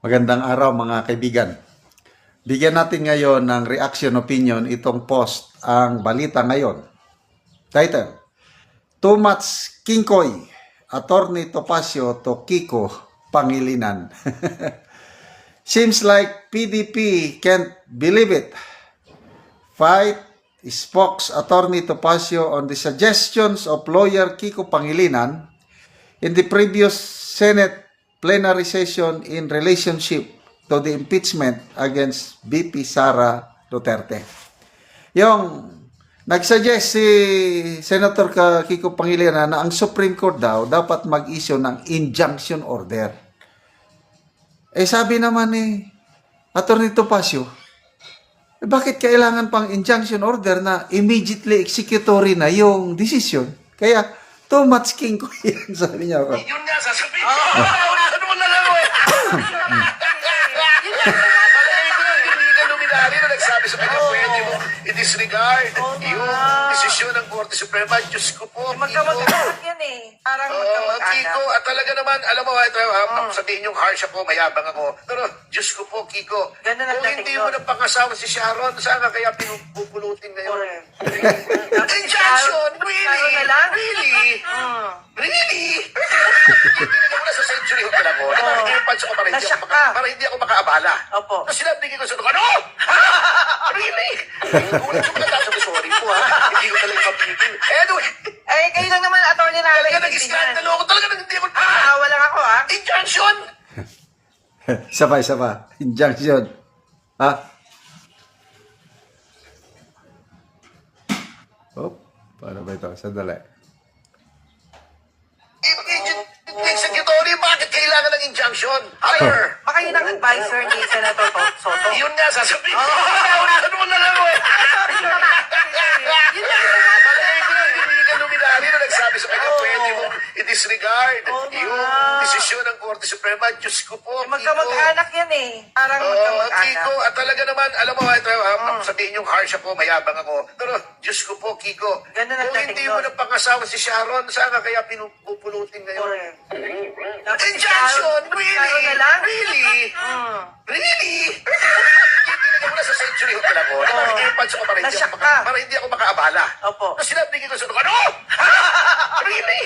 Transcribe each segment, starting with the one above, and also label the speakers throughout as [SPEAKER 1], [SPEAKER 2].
[SPEAKER 1] Magandang araw mga kaibigan. Bigyan natin ngayon ng reaction opinion itong post ang balita ngayon. Title, Too much Kingkoy, Attorney Topacio to Kiko Pangilinan. Seems like PDP can't believe it. Fight spokes Attorney Topacio on the suggestions of lawyer Kiko Pangilinan in the previous Senate plenary session in relationship to the impeachment against VP Sara Duterte. Yung nagsuggest si Senator Kiko Pangilinan na ang Supreme Court daw dapat mag-issue ng injunction order. Sabi naman ni Attorney Topacio, bakit kailangan pang injunction order na immediately executory na yung decision? Kaya, too much king ko yan, sabi niya.
[SPEAKER 2] Yun nga, sasabihin. Ano mo na lang, eh. Hindi ka luminari na nagsabi sa kanya, pwede mo i-disregard yung desisyon ng Korte Suprema. Diyos ko po, Kiko.
[SPEAKER 3] Magkamag-anak yan eh. Parang magkamag-anak.
[SPEAKER 2] Kiko, at talaga naman, alam mo, ito, sabihin yung harsh ako, mayabang ako. Pero, Diyos ko po, Kiko,
[SPEAKER 3] Ganda ng
[SPEAKER 2] kung hindi
[SPEAKER 3] dating
[SPEAKER 2] mo
[SPEAKER 3] doon.
[SPEAKER 2] na pangasawa si Sharon, saan ka kaya pinupulutin ngayon?
[SPEAKER 3] Correct.
[SPEAKER 2] Injunction?
[SPEAKER 3] Sharon
[SPEAKER 2] Really?
[SPEAKER 3] na lang?
[SPEAKER 2] Really? Really? Hindi mo na sa century hotel ako. Nakakipans ako para hindi ako makaabala.
[SPEAKER 3] Opo.
[SPEAKER 2] Tapos sinabi ko sa ano? Really? Ulit ko pagkatasabi, sorry po ha. Hindi ko talaga mapigil. Anyway,
[SPEAKER 3] Eh, kayo lang naman, attorney namin.
[SPEAKER 2] talaga nag-iskandalo ako. Talaga hindi ako...
[SPEAKER 3] Awa lang ako ah.
[SPEAKER 2] Injunction?
[SPEAKER 1] Sabay. Injunction. Ha? Oh, paano ba ito? Sandali.
[SPEAKER 2] Executory, bakit kailangan ng injunction? Higher!
[SPEAKER 3] Baka yun ang advisor ni Senator Soto.
[SPEAKER 2] Yun nga, sasabihin. Ano mo na lang, eh.
[SPEAKER 3] Yun lang.
[SPEAKER 2] Hindi ka luminari na nagsabi sa kanya, pwede mo i-disregard yung desisyon ng Korte Suprema. Diyos ko po, Kiko.
[SPEAKER 3] Magkamag-anak yan eh. Parang magkamag-anak.
[SPEAKER 2] Kiko, at talaga naman, alam mo, ito, sabihin yung harsh ako, mayabang ako. Pero, Diyos ko po, Kiko,
[SPEAKER 3] Ganda ng
[SPEAKER 2] kung
[SPEAKER 3] dating
[SPEAKER 2] hindi mo
[SPEAKER 3] doon.
[SPEAKER 2] na pangasawa si Sharon, saan ka kaya pinupulutin ngayon?
[SPEAKER 3] Correct.
[SPEAKER 2] Injunction? Really?
[SPEAKER 3] Sharon na lang?
[SPEAKER 2] Really? Really? Hindi mo na sa century hotel ako. Nakakipans ako
[SPEAKER 3] Nasyak ka.
[SPEAKER 2] para hindi ako makaabala.
[SPEAKER 3] Opo.
[SPEAKER 2] Tapos sinabi ko sa ano? Really?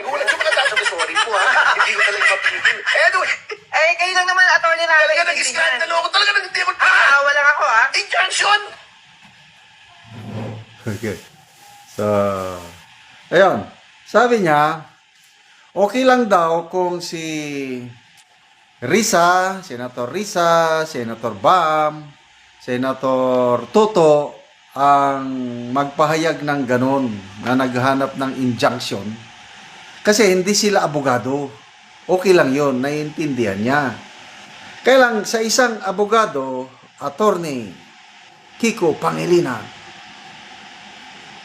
[SPEAKER 2] Ulit ko pagkatasabi, sorry po ha. Hindi ko talaga mapigil. Anyway,
[SPEAKER 3] Eh, kayo lang naman, attorney namin.
[SPEAKER 2] talaga nag-iskandalo ako. Talaga hindi ako...
[SPEAKER 3] Awa lang ako ah.
[SPEAKER 2] Injunction?
[SPEAKER 1] Okay. So, ayun. Sabi niya, okay lang daw kung si Senator Risa, Senator Bam, Senator Toto ang magpahayag ng ganon na naghanap ng injunction. Kasi hindi sila abogado. Okay lang yon, naiintindihan niya. Kaya lang sa isang abogado, attorney Kiko Pangilinan,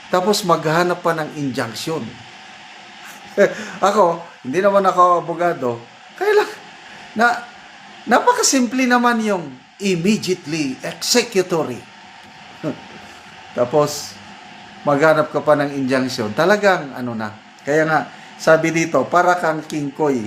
[SPEAKER 1] tapos maghanap pa ng injunction. Ako, hindi naman ako abogado. Kaya lang, napakasimple naman yung immediately executory. Tapos, maghanap ka pa ng injunction. Talagang, ano na. Kaya nga, sabi dito, para kang King Koy.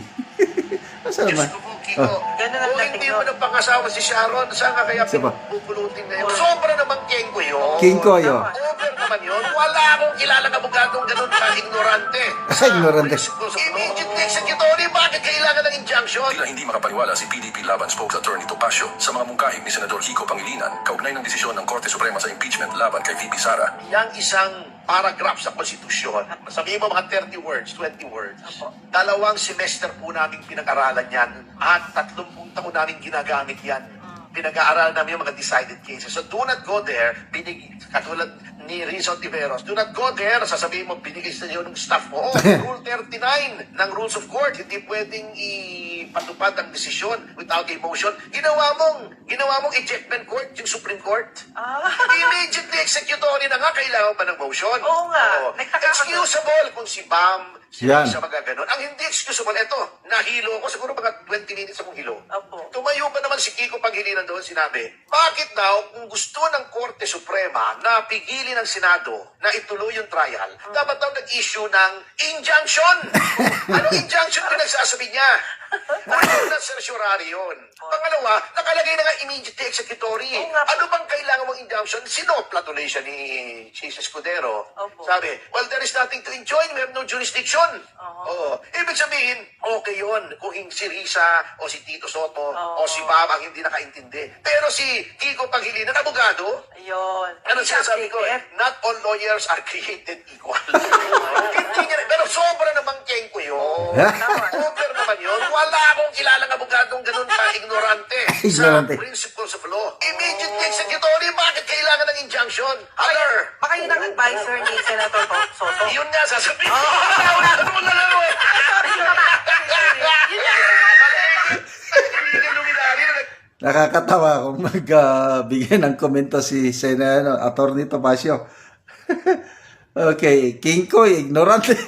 [SPEAKER 1] Asa
[SPEAKER 2] Diyos
[SPEAKER 1] naman?
[SPEAKER 2] ko po, Kiko.
[SPEAKER 3] Ganda ng
[SPEAKER 2] Kung
[SPEAKER 3] dating
[SPEAKER 2] hindi mo
[SPEAKER 3] doon.
[SPEAKER 2] na pangasawa si Sharon, saan ka kaya
[SPEAKER 1] Siya ba?
[SPEAKER 2] pinupulutin ngayon? Sobra naman Kengo yun.
[SPEAKER 1] King Koy, oh.
[SPEAKER 2] Over naman yun. Wala akong kilalang abogadong ganun ka ignorante.
[SPEAKER 1] Ignorante.
[SPEAKER 2] Immediate executory, bakit kailangan ng injunction?
[SPEAKER 4] Tila hindi makapaniwala si PDP laban spokes Attorney Topacio sa mga mungkahing ni Senador Kiko Pangilinan kaugnay ng desisyon ng Korte Suprema sa impeachment laban kay VP Sara.
[SPEAKER 2] Yang isang paragraph sa konstitusyon, sabihin mo mga 30 words, 20 words. 2 semester po namin pinag-aralan yan at 30 taon namin ginagamit yan. Pinag-aaralan namin yung mga decided cases. So do not go there, katulad ni Rizal Tiveros, do not go there, sasabihin mo, binigay sa iyo ng staff mo. Oh, Rule 39 ng Rules of Court, hindi pwedeng ipatupad ang desisyon without a motion. Ginawa mong ejectment court, yung Supreme Court. Immediately executory na nga, kailangan pa ng motion.
[SPEAKER 3] Oo nga. Nagtaka ako.
[SPEAKER 2] Excusable kung si Bam, Si
[SPEAKER 1] Yan.
[SPEAKER 2] Risa magaganon. Ang hindi excusable, eto, nahilo ko, siguro mga 20 minutes akong hilo.
[SPEAKER 3] Opo.
[SPEAKER 2] Tumayo pa naman si Kiko Pangilinan doon, sinabi, bakit daw kung gusto ng Korte Suprema na pigilin ng Senado na ituloy yung trial, dapat daw nag-issue ng injunction? Anong injunction na nagsasabi niya? Ano na certiorari yun? Pangalawa, nakalagay na nga immediately executory.
[SPEAKER 3] Oo nga po.
[SPEAKER 2] Ano bang kailangan mong injunction? Sinopla tuloy siya ni Jesus Escudero.
[SPEAKER 3] Opo.
[SPEAKER 2] Sabi, well, there is nothing to enjoin. We have no jurisdiction. Oo. Ibig sabihin, okay yun kung si Risa o si Tito Soto o si Bam ang hindi nakaintindi. Pero si Kiko Pangilinan, abogado,
[SPEAKER 3] Ayun.
[SPEAKER 2] ano sinasabi ko? Not all lawyers are created equal. Hindi niya, pero sobra namang kengko yun. Over naman yun. Wala akong kilalang abogadong ganun ka-ignorante
[SPEAKER 1] Ignorante.
[SPEAKER 2] sa principles of law. Immediately executory, bakit kailangan ng injunction? Other.
[SPEAKER 3] Baka yun ang advisor ni Senator Soto.
[SPEAKER 2] Yun nga, sasabihin ko. Ano mo na lang, eh.
[SPEAKER 3] Yun lang.
[SPEAKER 2] Hindi luminari na
[SPEAKER 1] Nakakatawa kung magbigay ng komento si Attorney Topacio. Okay, King Koy, ignorante.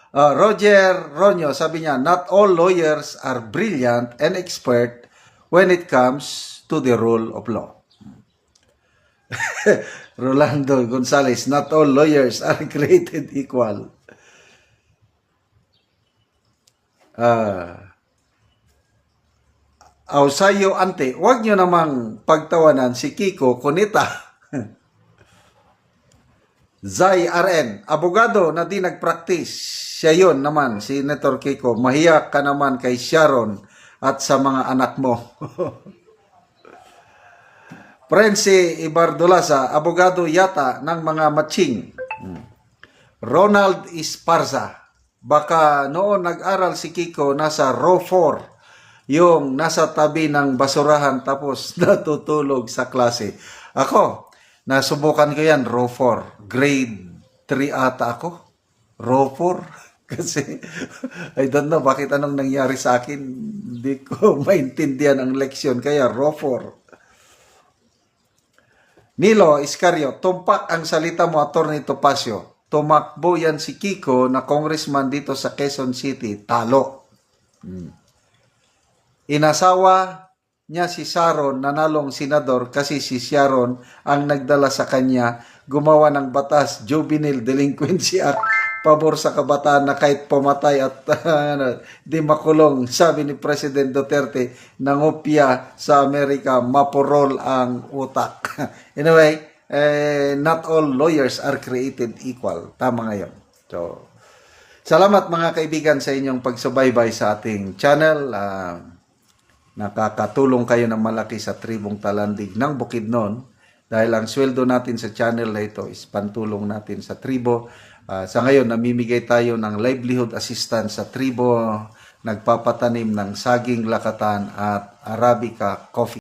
[SPEAKER 1] Roger Ronyo, sabi niya, not all lawyers are brilliant and expert when it comes to the rule of law. Rolando Gonzalez, not all lawyers are created equal. Ausayo ante, wag nyo namang pagtawanan si Kiko Kunita. Zay RN, abogado na di nagpractice. Siya yun naman, si Senator Kiko. Mahiya ka naman kay Sharon at sa mga anak mo. Prensi Ibardolaza, abogado yata ng mga matching. Ronald Esparza, baka noon nag-aral si Kiko nasa row 4, yung nasa tabi ng basurahan tapos natutulog sa klase. Ako, nasubukan ko yan, row 4. Grade 3 ata ako. Row 4. Kasi, I don't know bakit anong nangyari sa akin. Hindi ko maintindihan ang leksyon. Kaya, row 4. Nilo Iscario, tumpak ang salita mo, Attorney Topacio. Tumakbo yan si Kiko na congressman dito sa Quezon City. Talo. Inasawa niya si Sharon, nanalong senador, kasi si Sharon ang nagdala sa kanya gumawa ng batas, Juvenile Delinquency Act, pabor sa kabataan na kahit pumatay at di makulong. Sabi ni President Duterte, nangopya sa Amerika, maporol ang utak. Anyway, not all lawyers are created equal. Tama ngayon. So, salamat mga kaibigan sa inyong pagsubaybay sa ating channel. Nakakatulong kayo ng malaki sa tribong Talandig ng Bukidnon dahil ang sweldo natin sa channel na ito is pantulong natin sa tribo. Sa ngayon, namimigay tayo ng livelihood assistance sa tribo, nagpapatanim ng saging lakatan at Arabica coffee.